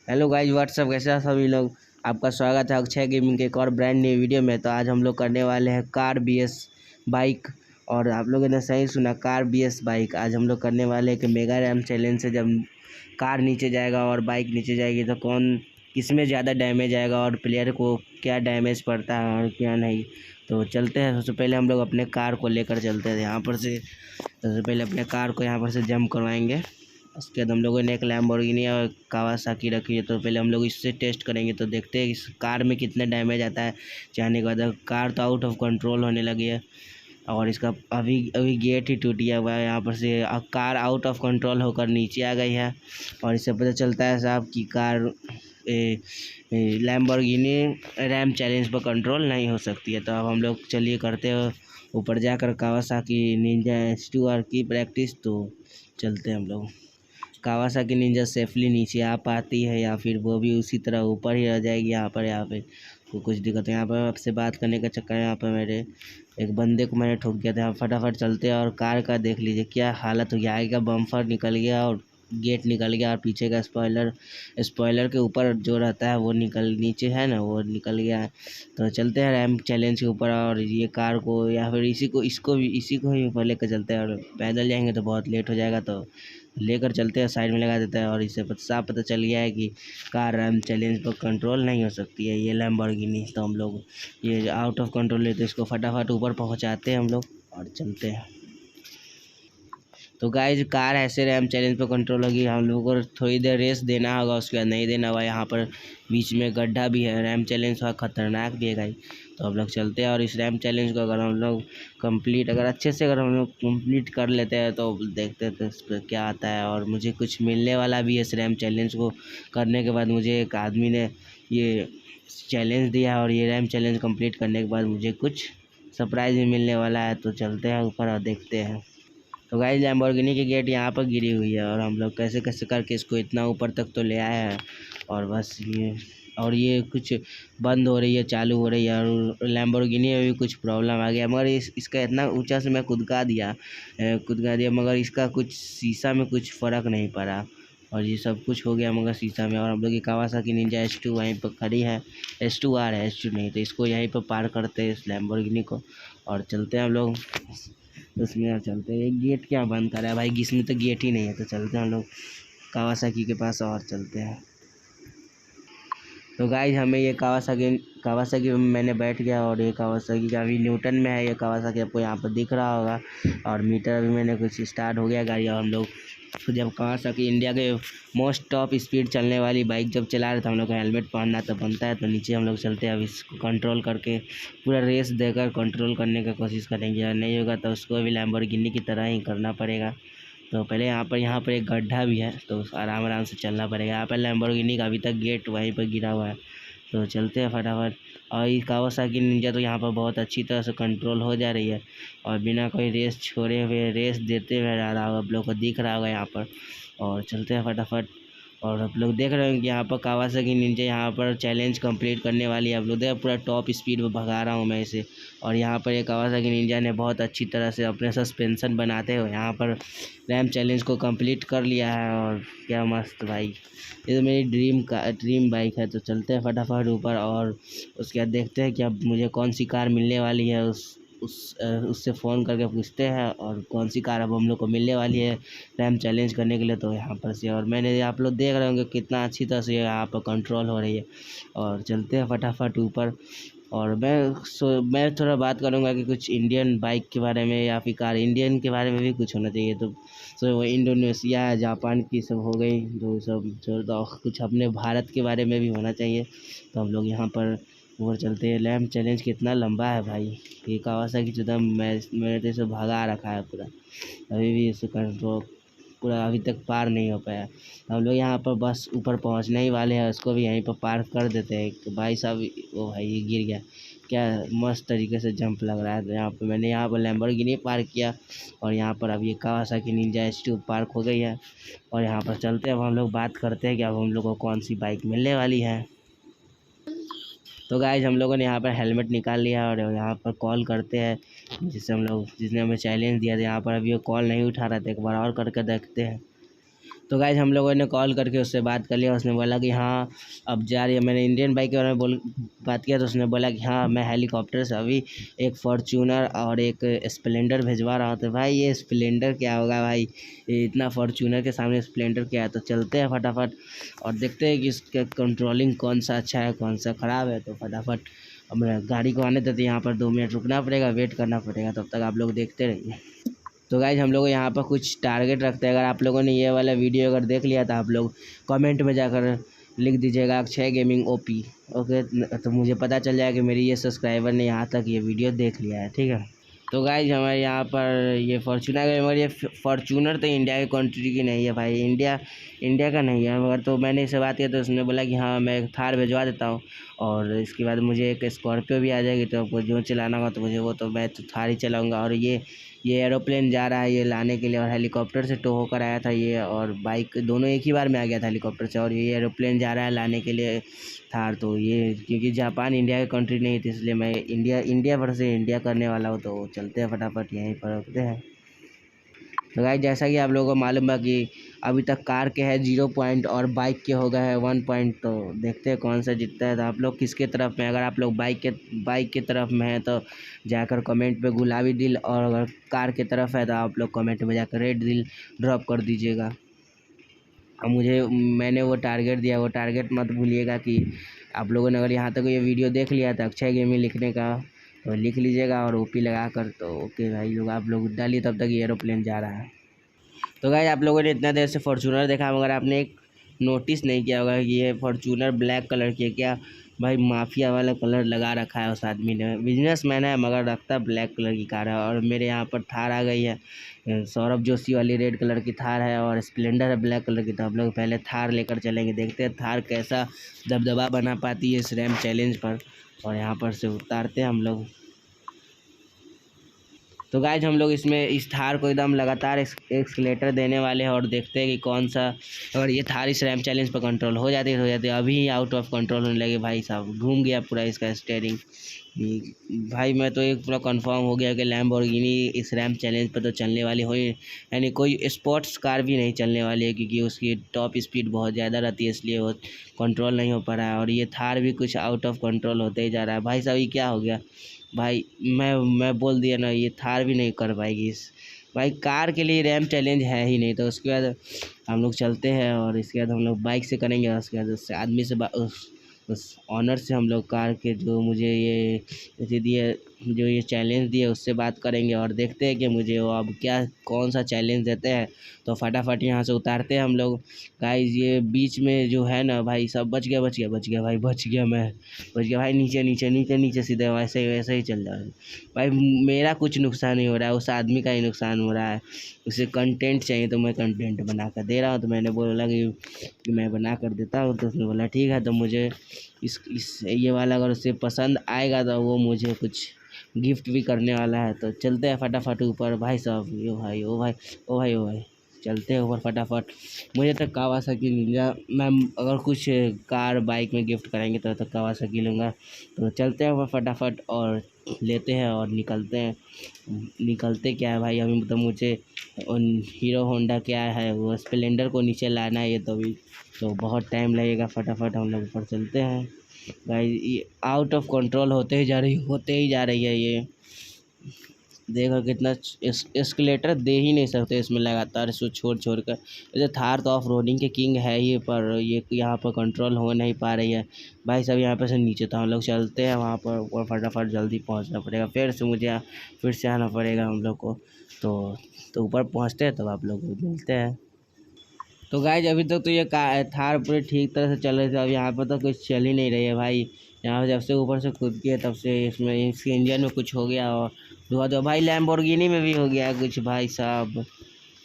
Hello guys, WhatsApp, कैसे हैं सभी लोग। आपका स्वागत है अक्षय गेमिंग के एक और ब्रांड न्यू वीडियो में। तो आज हम लोग करने वाले हैं कार बीएस बाइक। और आप लोगों ने सही सुना, कार बीएस बाइक। आज हम लोग करने वाले हैं कि मेगा रैम चैलेंज से जब कार नीचे जाएगा और बाइक नीचे जाएगी तो कौन किसमें ज़्यादा डैमेज आएगा और प्लेयर को क्या डैमेज पड़ता है और क्या नहीं। तो चलते हैं। सबसे पहले हम लोग अपने कार को लेकर चलते हैं यहाँ पर से। सबसे पहले अपने कार को यहाँ पर से जंप करवाएंगे। उसके बाद हम लोगों ने एक लैम्बोर्गिनी और कावासाकी रखी है, तो पहले हम लोग इससे टेस्ट करेंगे। तो देखते हैं इस कार में कितने डैमेज आता है। जाने के बाद कार तो आउट ऑफ कंट्रोल होने लगी है और इसका अभी अभी गेट ही टूट गया हुआ है। यहाँ पर से कार आउट ऑफ कंट्रोल होकर नीचे आ गई है और इससे पता चलता है साहब कि कार लैम्बोर्गिनी रैम चैलेंज पर कंट्रोल नहीं हो सकती है। तो अब हम लोग चलिए करते हैं ऊपर जाकर कावासाकी निंजा H2R की प्रैक्टिस। तो चलते हैं हम लोग। कावासाकी निंजा सेफली नीचे आ पाती है या फिर वो भी उसी तरह ऊपर ही रह जाएगी। यहाँ पे तो कुछ दिक्कत है। यहाँ पर आपसे बात करने का चक्कर है। यहाँ पर मेरे एक बंदे को मैंने ठोक दिया था। यहाँ फटाफट चलते हैं और कार का देख लीजिए क्या हालत हो गया। आगे का बम्पर निकल गया और गेट निकल गया और पीछे का स्पॉइलर के ऊपर जो रहता है वो नीचे है ना, वो निकल गया है। तो चलते हैं रैम चैलेंज के ऊपर और ये कार को या फिर इसी को ही ऊपर लेकर चलते हैं। और पैदल जाएंगे तो बहुत लेट हो जाएगा, तो लेकर चलते हैं, साइड में लगा देता है। और इससे साफ पता चल गया है कि कार रैम चैलेंज पर कंट्रोल नहीं हो सकती है ये लैम्बोर्गिनी। तो हम लोग ये आउट ऑफ कंट्रोल है, तो इसको फटाफट ऊपर पहुंचाते हैं हम लोग और चलते हैं। तो गाइज कार ऐसे रैम चैलेंज पर कंट्रोल होगी। हम लोगों को थोड़ी देर रेस देना होगा, उसके बाद नहीं देना होगा। यहाँ पर बीच में गड्ढा भी है। रैम चैलेंज थोड़ा खतरनाक भी है गाइज। तो हम लोग चलते हैं और इस रैम चैलेंज को अगर हम लोग अगर अच्छे से हम लोग कंप्लीट कर लेते हैं तो देखते हैं तो इस पर क्या आता है। और मुझे कुछ मिलने वाला भी है इस रैम चैलेंज को करने के बाद। मुझे एक आदमी ने ये चैलेंज दिया है और ये रैम चैलेंज कंप्लीट करने के बाद मुझे कुछ सरप्राइज भी मिलने वाला है। तो चलते हैं ऊपर और देखते हैं। तो गाइस लैम्बोर्गिनी की गेट यहाँ पर गिरी हुई है और हम लोग कैसे कैसे करके इसको इतना ऊपर तक तो ले आए हैं। और बस ये कुछ बंद हो रही है, चालू हो रही है। और लैम्बोर्गिनी में भी कुछ प्रॉब्लम आ गया, मगर इसका इतना ऊंचा से मैं कूदा दिया मगर इसका कुछ शीशा में कुछ फ़र्क नहीं पड़ा और ये सब कुछ हो गया मगर शीशा में। और हम लोग की कावासाकी निंजा H2 वहीं पर खड़ी है। H2R है, H2 नहीं। तो इसको यहीं पर पार करते हैं इस लैम्बोर्गिनी को और चलते हैं हम लोग उसमें। और चलते हैं। एक गेट क्या बंद करा है भाई, इसमें तो गेट ही नहीं है। तो चलते हैं हम लोग कावासाकी के पास और चलते हैं। तो गाइज हमें ये कावासाकी में मैंने बैठ गया और ये कावासाकी का अभी न्यूटन में है। ये कावासाकी आपको यहाँ पर दिख रहा होगा और मीटर अभी मैंने कुछ स्टार्ट हो गया गाड़ी। और हम लोग जब कावासाकी इंडिया के मोस्ट टॉप स्पीड चलने वाली बाइक जब चला रहे थे, हम लोग को हेलमेट पहनना तो बनता है। तो नीचे हम लोग चलते हैं। अब इसको कंट्रोल करके पूरा रेस देकर कंट्रोल करने का कोशिश करेंगे। और नहीं होगा तो उसको भी लैम्बोर्गिनी की तरह ही करना पड़ेगा। तो पहले यहाँ पर एक गड्ढा भी है, तो आराम आराम से चलना पड़ेगा। यहाँ पर लैम्बोर्गिनी का अभी तक गेट वहीं पर गिरा हुआ है। तो चलते हैं फटाफट। और ये कावासाकी निंजा तो यहाँ पर बहुत अच्छी तरह से कंट्रोल हो जा रही है और बिना कोई रेस छोड़े हुए रेस देते हुए जा रहा होगा, आप लोग को दिख रहा होगा यहाँ पर। और चलते हैं फटाफट। और आप लोग देख रहे हो कि यहाँ पर कावासाकी निंजा यहाँ पर चैलेंज कंप्लीट करने वाली है। आप लोग देखो पूरा टॉप स्पीड में भगा रहा हूँ मैं इसे। और यहाँ पर ये कावासाकी निंजा ने बहुत अच्छी तरह से अपने सस्पेंशन बनाते हुए यहाँ पर रैम चैलेंज को कंप्लीट कर लिया है। और क्या मस्त भाई, ये तो मेरी ड्रीम बाइक है। तो चलते हैं फटाफट ऊपर और उसके बाद देखते हैं कि अब मुझे कौन सी कार मिलने वाली है। उससे फ़ोन करके पूछते हैं और कौन सी कार अब हम लोग को मिलने वाली है रैम चैलेंज करने के लिए। तो यहाँ पर से और मैंने आप लोग देख रहे होंगे कितना अच्छी तरह से यहाँ पर कंट्रोल हो रही है। और चलते हैं फटाफट ऊपर। और मैं थोड़ा बात करूँगा कि कुछ इंडियन बाइक के बारे में या फिर कार इंडियन के बारे में भी कुछ होना चाहिए। तो वो इंडोनेशिया जापान की सब हो गई, जो सब तो कुछ अपने भारत के बारे में भी होना चाहिए। तो हम लोग यहाँ पर ऊपर चलते हैं। रैम चैलेंज कितना लंबा है भाई, ये कावासाकी एकदम मेरे तो इसे भगा रखा है पूरा। अभी भी इसे कंट्रोल पूरा अभी तक पार नहीं हो पाया। हम लोग यहाँ पर बस ऊपर पहुँचने ही वाले हैं, उसको भी यहीं पर पार कर देते हैं। तो भाई साहब वो भाई ये गिर गया, क्या मस्त तरीके से जंप लग रहा है। तो यहाँ पर मैंने लैम्बोर्गिनी पार किया और यहाँ पर अब ये कावासाकी निंजा H2 पार्क हो गई है। और यहाँ पर चलते हैं। अब हम लोग बात करते हैं कि अब हम लोग को कौन सी बाइक मिलने वाली है। तो गाइज हम लोगों ने यहाँ पर हेलमेट निकाल लिया और यहाँ पर कॉल करते हैं जिसने हमें चैलेंज दिया था। यहाँ पर अभी वो कॉल नहीं उठा रहा था, एक बार और करके देखते हैं। तो गाइज हम लोगों ने कॉल करके उससे बात कर लिया। उसने बोला कि हाँ अब जा रही है। मैंने इंडियन बाइक के बारे में बात किया तो उसने बोला कि हाँ मैं हेलीकॉप्टर से अभी एक फॉर्च्यूनर और एक स्प्लेंडर भिजवा रहा हूँ। तो भाई ये स्प्लेंडर क्या होगा भाई, ये इतना फॉर्च्यूनर के सामने स्प्लेंडर क्या है। तो चलते हैं फटाफट और देखते हैं कि इसका कंट्रोलिंग कौन सा अच्छा है कौन सा ख़राब है। तो फटाफट अब गाड़ी को आने देते, यहाँ पर 2 मिनट रुकना पड़ेगा, वेट करना पड़ेगा, तब तक आप लोग देखते रहिए। तो गाइज हम लोग यहाँ पर कुछ टारगेट रखते हैं। अगर आप लोगों ने ये वाला वीडियो अगर देख लिया तो आप लोग कमेंट में जाकर लिख दीजिएगा अक्षय गेमिंग ओपी, ओके। तो मुझे पता चल जाएगा कि मेरी ये सब्सक्राइबर ने यहाँ तक ये वीडियो देख लिया है, ठीक है। तो गाइज हमारे यहाँ पर ये फॉर्चूनर है, मगर ये फॉर्चूनर तो इंडिया की कंट्री की नहीं है भाई, इंडिया का नहीं है। मगर तो मैंने इससे बात किया तो उसने बोला कि हाँ मैं एक थार भिजवा देता हूँ और इसके बाद मुझे एक स्कॉर्पियो भी आ जाएगी। तो आपको जो चलाना होगा तो मुझे वो, तो मैं तो थार ही चलाऊँगा। और ये एरोप्लेन जा रहा है ये लाने के लिए, और हेलीकॉप्टर से टो होकर आया था ये, और बाइक दोनों एक ही बार में आ गया था हेलीकॉप्टर से, और ये एरोप्लेन जा रहा है लाने के लिए थार। तो ये क्योंकि जापान इंडिया की कंट्री नहीं थी इसलिए मैं इंडिया भर से इंडिया करने वाला हूँ। तो चलते हैं फटाफट यहीं पर रुकते हैं। तो गाइस जैसा कि आप लोगों को मालूम है कि अभी तक कार के है 0 पॉइंट और बाइक के हो गए हैं 1 पॉइंट। तो देखते हैं कौन सा जीतता है। तो आप लोग किसके तरफ में, अगर आप लोग बाइक के तरफ में है तो जाकर कमेंट पे गुलाबी दिल, और अगर कार के तरफ है तो आप लोग कमेंट में जाकर रेड दिल ड्रॉप कर दीजिएगा। और मैंने वो टारगेट दिया, वो टारगेट मत भूलिएगा कि आप लोगों ने अगर यहाँ तक ये वीडियो देख लिया तो अक्षय गेमिंग लिखने का तो लिख लीजिएगा और ओपी लगा कर। तो ओके भाई लोग, आप लोग डालिए, तब तक ये एरोप्लेन जा रहा है। तो गाइस आप लोगों ने इतना देर से फॉर्चूनर देखा, मगर आपने एक नोटिस नहीं किया होगा कि ये फॉर्चूनर ब्लैक कलर की है। क्या भाई माफिया वाला कलर लगा रखा है उस आदमी ने, बिजनेसमैन है मगर रखता ब्लैक कलर की कार है। और मेरे यहाँ पर थार आ गई है, सौरभ जोशी वाली रेड कलर की थार है, और स्प्लेंडर है ब्लैक कलर की। तो हम लोग पहले थार लेकर चलेंगे, देखते हैं थार कैसा दबदबा बना पाती है इस रैम चैलेंज पर। और यहाँ पर से उतारते हैं हम लोग। तो गाइज हम लोग इसमें इस थार को एकदम लगातार एक्सलेटर देने वाले हैं, और देखते हैं कि कौन सा, अगर ये थार इस रैम चैलेंज पर कंट्रोल हो जाती है तो हो जाती है। अभी ही आउट ऑफ कंट्रोल होने लगे भाई साहब, घूम गया पूरा इसका स्टीयरिंग। भाई मैं तो एक पूरा कंफर्म हो गया कि लैम्बोर्गिनी इस रैम चैलेंज पर तो चलने वाली हो ही, यानी कोई स्पोर्ट्स कार भी नहीं चलने वाली है, क्योंकि उसकी टॉप स्पीड बहुत ज़्यादा रहती है, इसलिए वो कंट्रोल नहीं हो पा रहा है। और ये थार भी कुछ आउट ऑफ कंट्रोल होते ही जा रहा है भाई साहब। ये क्या हो गया भाई, मैं बोल दिया ना, ये थार भी नहीं कर पाएगी इस भाई, कार के लिए रैम चैलेंज है ही नहीं। तो उसके बाद हम लोग चलते हैं और इसके बाद हम लोग बाइक से करेंगे, और उसके बाद उस आदमी से उस ऑनर से हम लोग कार के जो मुझे ये दिए, जो ये चैलेंज दिए, उससे बात करेंगे और देखते हैं कि मुझे वो अब कौन सा चैलेंज देते हैं। तो फटाफट यहाँ से उतारते हैं हम लोग। गाइस ये बीच में जो है ना भाई सब, बच गया भाई, बच गया भाई, नीचे सीधे वैसे ही चल जाए भाई। मेरा कुछ नुकसान नहीं हो रहा है, उस आदमी का ही नुकसान हो रहा है। उसे कंटेंट चाहिए तो मैं कंटेंट बना कर दे रहा हूँ। तो मैंने बोला कि मैं बना कर देता हूँ। तो उसने बोला ठीक है। तो मुझे इस ये वाला अगर उसे पसंद आएगा तो वो मुझे कुछ गिफ्ट भी करने वाला है। तो चलते हैं फटाफट ऊपर भाई साहब। ओ भाई चलते हैं ऊपर फटाफट। मुझे तो कावासाकी निंजा, मैं अगर कुछ कार बाइक में गिफ्ट करेंगे तो कावासाकी लूँगा। तो चलते हैं ऊपर फटाफट और लेते हैं और निकलते क्या है भाई, अभी तो मुझे हीरो होंडा क्या है वो स्प्लेंडर को नीचे लाना है, ये तो बहुत टाइम लगेगा। फटाफट हम लोग ऊपर चलते हैं भाई। ये आउट ऑफ कंट्रोल होते ही जा रही है ये। देखो कितना एस्केलेटर दे ही नहीं सकते इसमें लगातार, इसको छोड़ कर। जैसे थार तो ऑफ रोडिंग के किंग है ही, पर ये यहाँ पर कंट्रोल हो नहीं पा रही है भाई साहब। यहाँ पर से नीचे तो हम लोग चलते हैं वहाँ पर, और फटाफट जल्दी पहुँचना पड़ेगा। फिर से आना पड़ेगा हम लोग को। तो ऊपर पहुँचते हैं तब आप लोग को मिलते हैं। तो गाइज अभी तक तो ये थार पूरी ठीक तरह से चल रही थी, अब यहाँ पर तो कुछ चल ही नहीं रही है भाई। यहाँ जब से ऊपर से कूद के तब से इसमें इसके इंजन में कुछ हो गया, और धुआं भाई लैम्बोर्गिनी में भी हो गया कुछ भाई साहब।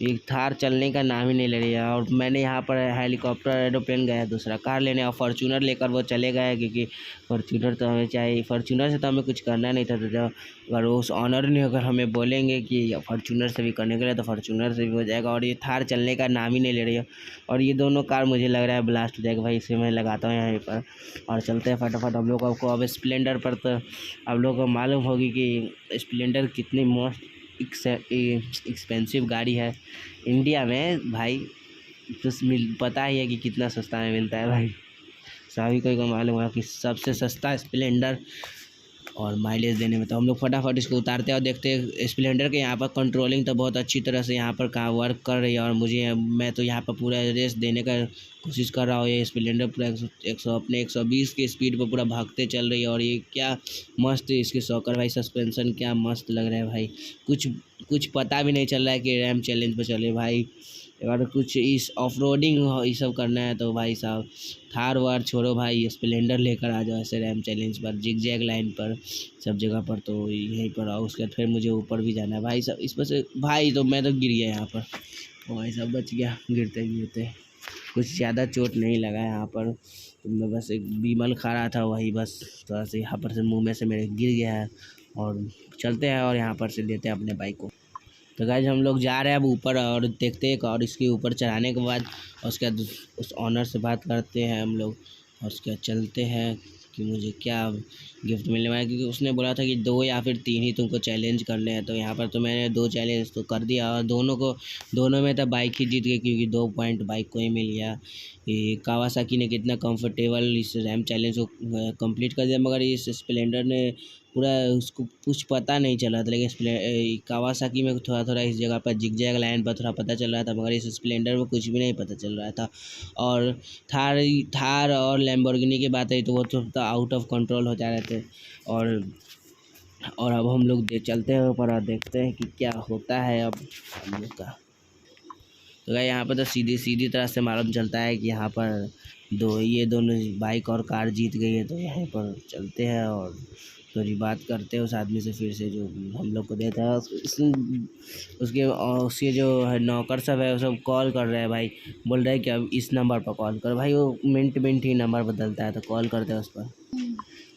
एक थार चलने का नाम ही नहीं ले रही है। और मैंने यहाँ पर हेलीकॉप्टर एरोप्लेन गया दूसरा कार लेने, और फॉर्चूनर लेकर वो चले गए, क्योंकि फॉर्चूनर तो हमें चाहिए। फॉर्चूनर से तो हमें कुछ करना नहीं था। तो जब अगर उस ऑनर ने अगर हमें बोलेंगे कि फॉर्चूनर से भी करने के लिए तो फॉर्चूनर से भी हो जाएगा। और ये थार चलने का नाम ही नहीं ले रही है, और ये दोनों कार मुझे लग रहा है ब्लास्ट हो जाएगा भाई। इसे मैं लगाता हूँ यहाँ पर और चलते हैं फटाफट। हम लोग को अब स्प्लेंडर पर तो आप लोग को मालूम होगी कि स्प्लेंडर कितनी मोस्ट एक्सपेंसिव गाड़ी है इंडिया में भाई। तो पता ही है कि कितना सस्ता में मिलता है भाई, सभी को मालूम है कि सबसे सस्ता स्प्लेंडर और माइलेज देने में। तो हम लोग फटाफट इसको उतारते हैं और देखते हैं स्प्लेंडर के यहाँ पर कंट्रोलिंग तो बहुत अच्छी तरह से यहाँ पर काम वर्क कर रही है। और मैं तो यहाँ पर पूरा रेस देने का कोशिश कर रहा हूँ। ये स्प्लेंडर पूरा 120 की स्पीड पर पूरा भागते चल रही है। और ये क्या मस्त है इसके शॉकर भाई, सस्पेंशन क्या मस्त लग रहा है भाई, कुछ पता भी नहीं चल रहा है कि रैम चैलेंज पर चले भाई। अगर कुछ इस ऑफ रोडिंग ये सब करना है तो भाई साहब थार वार छोड़ो भाई, स्प्लेंडर लेकर आ जाओ ऐसे रैम चैलेंज पर, जिग जैग लाइन पर, सब जगह पर। तो यहीं पर आओ, उसके बाद फिर मुझे ऊपर भी जाना है भाई साहब इस पर से भाई। तो मैं तो गिर गया यहाँ पर, तो भाई साहब बच गया गिरते गिरते, कुछ ज़्यादा चोट नहीं लगा यहाँ पर। तो मैं बस एक बीमल खा रहा था, वही बस थोड़ा सा यहाँ पर से मुँह में से मेरे गिर गया है। और चलते हैं और यहाँ पर से लेते हैं अपने बाइक को। तो गाइस हम लोग जा रहे हैं अब ऊपर और देखते हैं, और इसके ऊपर चढ़ाने के बाद उसके बाद उस ऑनर से बात करते हैं हम लोग। और उसके बाद चलते हैं कि मुझे क्या गिफ्ट मिलने वाला है, क्योंकि उसने बोला था कि 2 या फिर 3 ही तुमको चैलेंज करने हैं। तो यहाँ पर तो मैंने 2 चैलेंज तो कर दिया, और दोनों में तो बाइक ही जीत गई, क्योंकि 2 पॉइंट बाइक को ही मिल गया। ये कावासाकी ने कितना कंफर्टेबल इस रैम चैलेंज को कंप्लीट कर दिया, मगर इस स्प्लेंडर ने पूरा उसको कुछ पता नहीं चला था। लेकिन कावासाकी में थोड़ा थोड़ा इस जगह पर जिग जैग लाइन पर थोड़ा पता चल रहा था, मगर इस स्प्लेंडर में कुछ भी नहीं पता चल रहा था। और थार और लैम्बोर्गिनी की बात है तो वो तो आउट ऑफ कंट्रोल हो जा रहे थे। और अब हम लोग चलते हैं ऊपर और देखते हैं कि क्या होता है अब हम लोग का। तो भाई यहाँ पर तो सीधी तरह से मालूम चलता है कि यहाँ पर ये दोनों बाइक और कार जीत गई है। तो यहाँ पर चलते हैं और थोड़ी बात करते हैं उस आदमी से फिर से, जो हम लोग को देता है। उसके जो है नौकर सब है वो सब कॉल कर रहे हैं भाई, बोल रहे हैं कि अब इस नंबर पर कॉल कर भाई। वो मिनट ही नंबर बदलता है, तो कॉल करते हैं उस पर।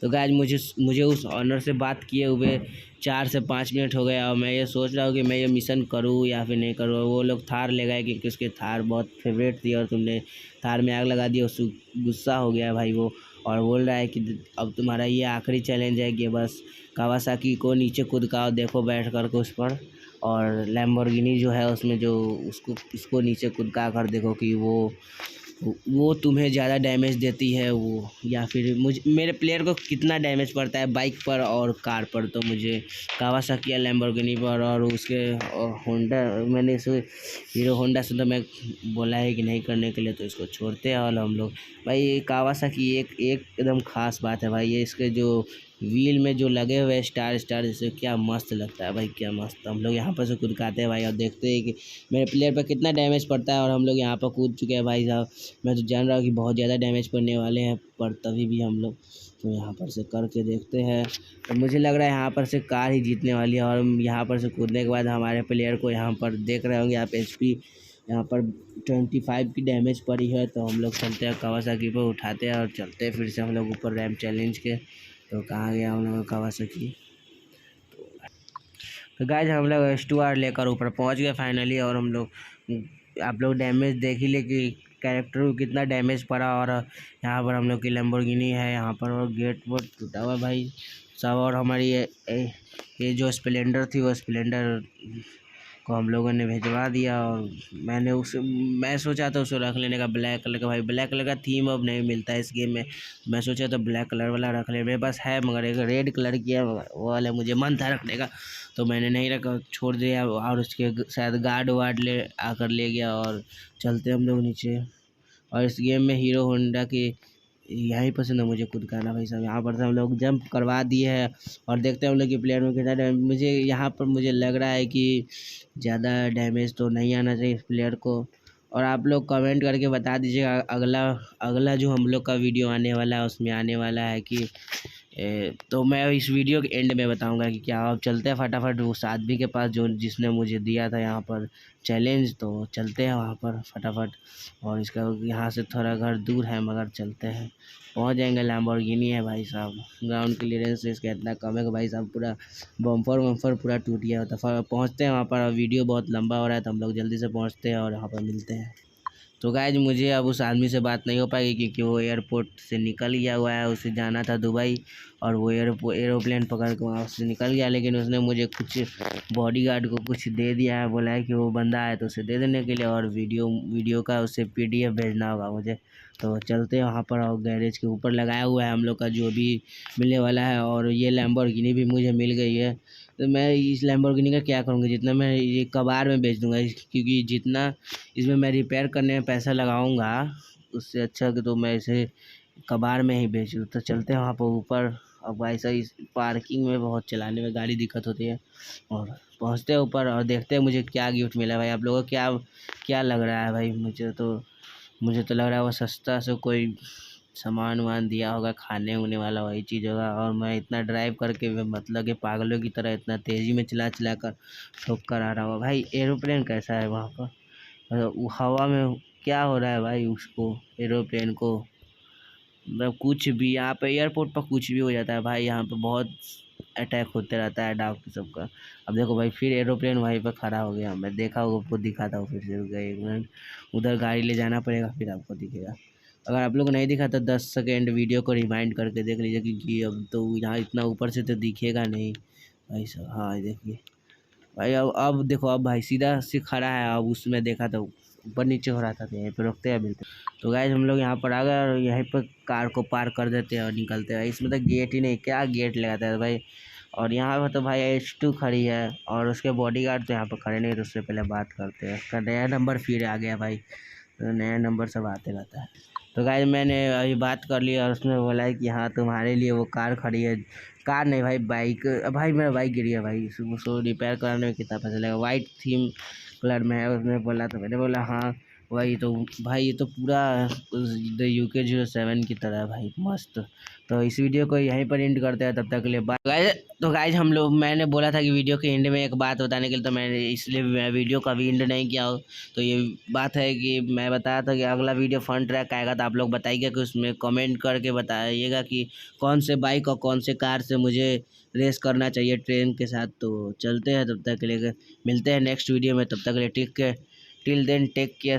तो गाइस मुझे उस ऑनर से बात किए हुए 4 से 5 मिनट हो गए, और मैं ये सोच रहा हूँ कि मैं ये मिशन करूँ या फिर नहीं करूँ। वो लोग थार ले गए क्योंकि उसके थार बहुत फेवरेट थी, और तुमने थार में आग लगा दी। उसको गुस्सा हो गया भाई वो, और बोल रहा है कि अब तुम्हारा ये आखिरी चैलेंज है कि बस कावासाकी को नीचे कूदकाओ, देखो बैठ कर के उस पर। और लैम्बोर्गिनी जो है उसमें जो उसको नीचे कूदका कर देखो कि वो तुम्हें ज़्यादा डैमेज देती है वो, या फिर मेरे प्लेयर को कितना डैमेज पड़ता है बाइक पर और कार पर। तो मुझे कावासाकी या लैम्बोर्गिनी पर और उसके होंडा, मैंने इसे हीरो होंडा से तो मैं बोला है कि नहीं करने के लिए, तो इसको छोड़ते हैं। और हम लोग भाई कावासाकी एक एकदम ख़ास बात है भाई, ये इसके जो व्हील में जो लगे हुए स्टार जैसे क्या मस्त लगता है भाई, क्या मस्त। हम लोग यहाँ पर से कूदकाते हैं भाई और देखते हैं कि मेरे प्लेयर पर कितना डैमेज पड़ता है। और हम लोग यहाँ पर कूद चुके हैं भाई साहब, मैं तो जान रहा हूँ कि बहुत ज़्यादा डैमेज पड़ने वाले हैं, पर तभी भी हम लोग तो यहाँ पर से करके देखते हैं। तो मुझे लग रहा है यहाँ पर से कार ही जीतने वाली है। और यहाँ पर से कूदने के बाद हमारे प्लेयर को यहाँ पर देख रहे होंगे आप HP यहाँ पर 25 की डैमेज पड़ी है। तो हम लोग चलते हैं कावासाकी पर, उठाते हैं और चलते हैं फिर से हम लोग ऊपर रैम चैलेंज के। तो कहाँ गया हम लोग कावासाकी। तो गाइस हम लोग S2R लेकर ऊपर पहुंच गए फाइनली। और हम लोग आप लोग डैमेज देख ही ले कि कैरेक्टर को कितना डैमेज पड़ा। और यहाँ पर हम लोग की लैम्बोर्गिनी है यहाँ पर, और गेट बहुत टूटा हुआ भाई सब। और हमारी ये जो स्प्लेंडर थी वो स्प्लेंडर को हम लोगों ने भिजवा दिया। और मैं सोचा था उसको रख लेने का ब्लैक कलर का, भाई ब्लैक कलर का थीम अब नहीं मिलता है इस गेम में। मैं सोचा था ब्लैक कलर वाला रख ले, मेरे पास है मगर एक रेड कलर की है, वो वाला मुझे मन था रखने का, तो मैंने नहीं रखा, छोड़ दिया। और उसके शायद गार्ड वार्ड आकर ले गया। और चलते हम लोग नीचे। और इस गेम में हीरो होंडा की यही पसंद है मुझे कूदकाना भाई साहब। यहाँ पर से हम लोग जंप करवा दिए हैं और देखते हैं हम लोग की प्लेयर में कितना डैमेज। मुझे यहाँ पर मुझे लग रहा है कि ज़्यादा डैमेज तो नहीं आना चाहिए इस प्लेयर को। और आप लोग कमेंट करके बता दीजिएगा अगला जो हम लोग का वीडियो आने वाला है उसमें आने वाला है कि तो मैं इस वीडियो के एंड में बताऊंगा कि क्या। अब चलते हैं फटाफट उस आदमी के पास जिसने मुझे दिया था यहाँ पर चैलेंज। तो चलते हैं वहाँ पर फटाफट। और इसका यहाँ से थोड़ा घर दूर है मगर चलते हैं, पहुँच जाएंगे। लैम्बोर्गिनी है भाई साहब, ग्राउंड क्लियरेंस इसका इतना कम है कि भाई साहब पूरा बम्पर पूरा टूट गया होता। पहुँचते हैं वहाँ पर, वीडियो बहुत लंबा हो रहा है तो हम लोग जल्दी से पहुँचते हैं और यहाँ पर मिलते हैं। तो गाइज मुझे अब उस आदमी से बात नहीं हो पाएगी क्योंकि वो एयरपोर्ट से निकल गया हुआ है, उसे जाना था दुबई और वो एरोप्लेन पकड़ के वहाँ से निकल गया। लेकिन उसने मुझे कुछ बॉडीगार्ड को कुछ दे दिया है, बोला है कि वो बंदा है तो उसे दे देने के लिए, और वीडियो का उसे PDF भेजना होगा मुझे। तो चलते हैं वहाँ पर, और गैरेज के ऊपर लगाया हुआ है हम लोग का जो भी मिलने वाला है। और ये लैम्बोर्गिनी भी मुझे मिल गई है, तो मैं इस लैम्बोर्गिनी का क्या करूँगा, जितना मैं ये कबाड़ में बेच दूँगा, क्योंकि जितना इसमें मैं रिपेयर करने में पैसा लगाऊंगा उससे अच्छा कि तो मैं इसे कबाड़ में ही बेच दूँ। तो चलते हैं वहाँ पर ऊपर। अब ऐसा इस पार्किंग में बहुत चलाने में गाड़ी दिक्कत होती है, और पहुँचते हैं ऊपर और देखते हैं मुझे क्या गिफ्ट मिला भाई। आप लोगों को क्या क्या लग रहा है भाई? मुझे तो लग रहा है वो सस्ता से कोई सामान वामान दिया होगा, खाने उने वाला वही चीज़ होगा। और मैं इतना ड्राइव करके मतलब कि पागलों की तरह इतना तेज़ी में चला कर ठोक कर आ रहा हूँ भाई। एरोप्लेन कैसा है वहाँ पर? वो हवा में क्या हो रहा है भाई उसको, एरोप्लेन को? मतलब कुछ भी यहाँ पे एयरपोर्ट पर कुछ भी हो जाता है भाई। यहाँ पे बहुत अटैक होते रहता है डाक सबका। अब देखो भाई फिर एरोप्लेन वहीं पर खड़ा हो गया। मैं देखा होगा, आपको दिखाता हूँ फिर से, रुक गए 1 मिनट, उधर गाड़ी ले जाना पड़ेगा फिर आपको दिखेगा। अगर आप लोग को नहीं दिखा तो 10 सेकेंड वीडियो को रिवाइंड करके देख लीजिए, क्योंकि अब तो यहाँ इतना ऊपर से तो दिखेगा नहीं भाई साहब। हाँ देखिए भाई, अब देखो, अब भाई सीधा से खड़ा है। अब उसमें देखा तो ऊपर नीचे हो रहा था, तो यहीं पे रुकते हैं मिलते। तो गाइस हम लोग यहाँ पर आ गए और यहीं पर कार को पार्क कर देते हैं और निकलते हैं। इसमें तो गेट ही नहीं, क्या गेट लगाता है भाई। और यहाँ पर तो भाई H2 खड़ी है और उसके बॉडीगार्ड तो यहाँ पर खड़े नहीं, तो उससे पहले बात करते हैं। उसका नया नंबर फिर आ गया भाई, तो नया नंबर सब आते रहता है। तो गाइस मैंने अभी बात कर ली और उसने बोला है कि हाँ तुम्हारे लिए वो कार खड़ी है। कार नहीं भाई, बाइक। भाई मेरा बाइक गिरी है भाई, उसको रिपेयर कराने में कितना पैसा लगेगा? वाइट थीम कलर में है उसने बोला, तो मैंने बोला हाँ वही। तो भाई ये तो पूरा UK07 की तरह है भाई, मस्त। तो इस वीडियो को यहीं पर एंड करते हैं, तब तक के लिए बाय। तो गाइज हम लोग, मैंने बोला था कि वीडियो के एंड में एक बात बताने के लिए, तो मैंने इसलिए मैं वीडियो का भी एंड नहीं किया हो। तो ये बात है कि मैं बताया था कि अगला वीडियो फन ट्रैक आएगा, तो आप लोग बताइएगा कि उसमें कमेंट करके बताइएगा कि कौन से बाइक और कौन से कार से मुझे रेस करना चाहिए ट्रेन के साथ। तो चलते हैं, तब तक के लिए मिलते हैं नेक्स्ट वीडियो में। तब तक के लिए टिल देन टेक केयर।